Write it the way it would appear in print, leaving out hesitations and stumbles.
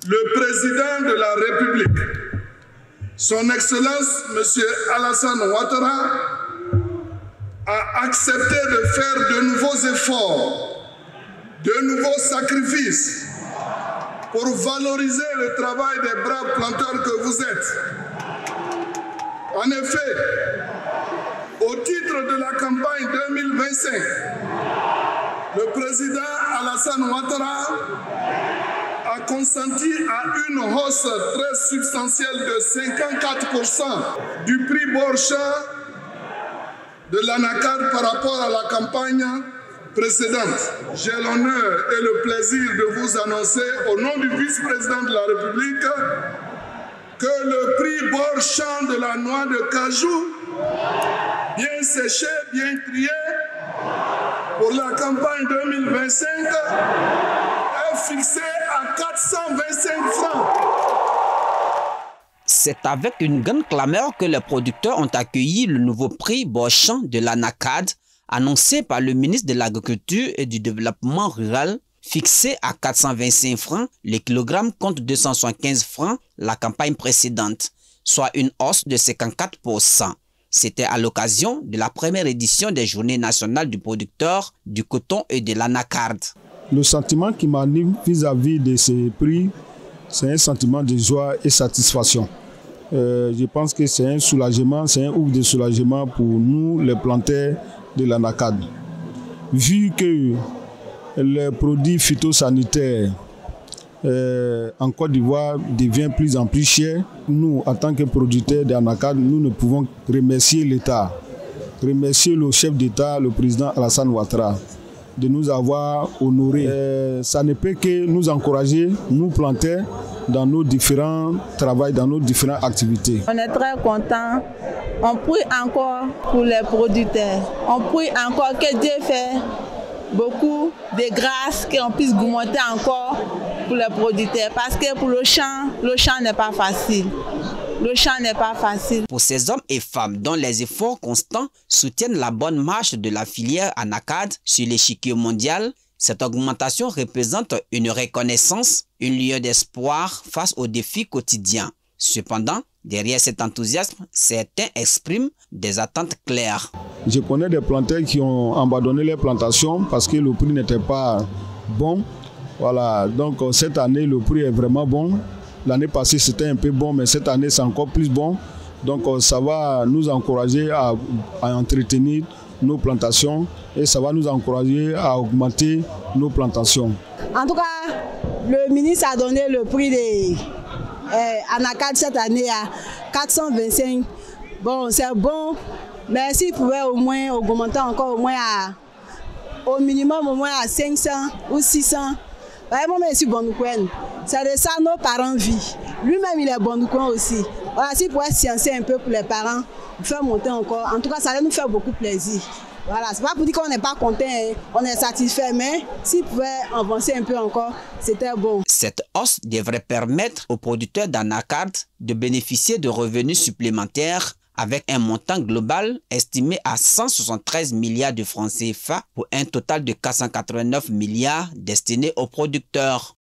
le président de la République, son Excellence M. Alassane Ouattara, a accepté de faire de nouveaux efforts, de nouveaux sacrifices pour valoriser le travail des braves planteurs que vous êtes. En effet, au titre de la campagne 2025, le président Alassane Ouattara a consenti à une hausse très substantielle de 54% du prix Borchardt de l'anacarde par rapport à la campagne précédente. J'ai l'honneur et le plaisir de vous annoncer, au nom du vice-président de la République, que le prix Borchardt de la noix de cajou, bien séchée, bien triée, pour la campagne 2025, est fixé à 425 francs. C'est avec une grande clameur que les producteurs ont accueilli le nouveau prix Borchardt de l'anacarde, annoncé par le ministre de l'Agriculture et du Développement rural, fixé à 425 francs le kilogramme contre 275 francs la campagne précédente, soit une hausse de 54%. C'était à l'occasion de la première édition des Journées nationales du producteur, du coton et de l'anacarde. Le sentiment qui m'anime vis-à-vis de ces prix, c'est un sentiment de joie et satisfaction. Je pense que c'est un soulagement, c'est un ouf de soulagement pour nous, les planteurs de l'anacarde. Vu que les produits phytosanitaires en Côte d'Ivoire devient plus en plus cher, nous, en tant que producteurs d'anacarde, nous ne pouvons remercier l'État, remercier le chef d'État, le président Alassane Ouattara, de nous avoir honorés. Ça ne peut que nous encourager, nous planteurs, dans nos différents travaux, dans nos différentes activités. On est très contents. On prie encore pour les producteurs. On prie encore que Dieu fait beaucoup de grâce, qu'on puisse augmenter encore pour les producteurs. Parce que pour le champ n'est pas facile. Le champ n'est pas facile. Pour ces hommes et femmes dont les efforts constants soutiennent la bonne marche de la filière anacarde sur l'échiquier mondial, cette augmentation représente une reconnaissance, une lueur d'espoir face aux défis quotidiens. Cependant, derrière cet enthousiasme, certains expriment des attentes claires. Je connais des planteurs qui ont abandonné les plantations parce que le prix n'était pas bon. Voilà, donc cette année, le prix est vraiment bon. L'année passée, c'était un peu bon, mais cette année, c'est encore plus bon. Donc, ça va nous encourager à entretenir nos plantations et ça va nous encourager à augmenter nos plantations. En tout cas, le ministre a donné le prix de anacarde cette année à 425. Bon, c'est bon, mais s'il pouvait au moins augmenter encore au minimum au moins à 500 ou 600. Vraiment, merci Bonoukouen. C'est de ça nos parents vivent. Lui-même, il est Bonoukouen aussi. Voilà, s'il pouvait sciencer un peu pour les parents, faire monter encore. En tout cas, ça va nous faire beaucoup plaisir. Voilà, c'est pas pour dire qu'on n'est pas content, hein. On est satisfait, mais s'il pouvait avancer un peu encore, c'était bon. Cette hausse devrait permettre aux producteurs d'anacarde de bénéficier de revenus supplémentaires avec un montant global estimé à 173 milliards de francs CFA pour un total de 489 milliards destinés aux producteurs.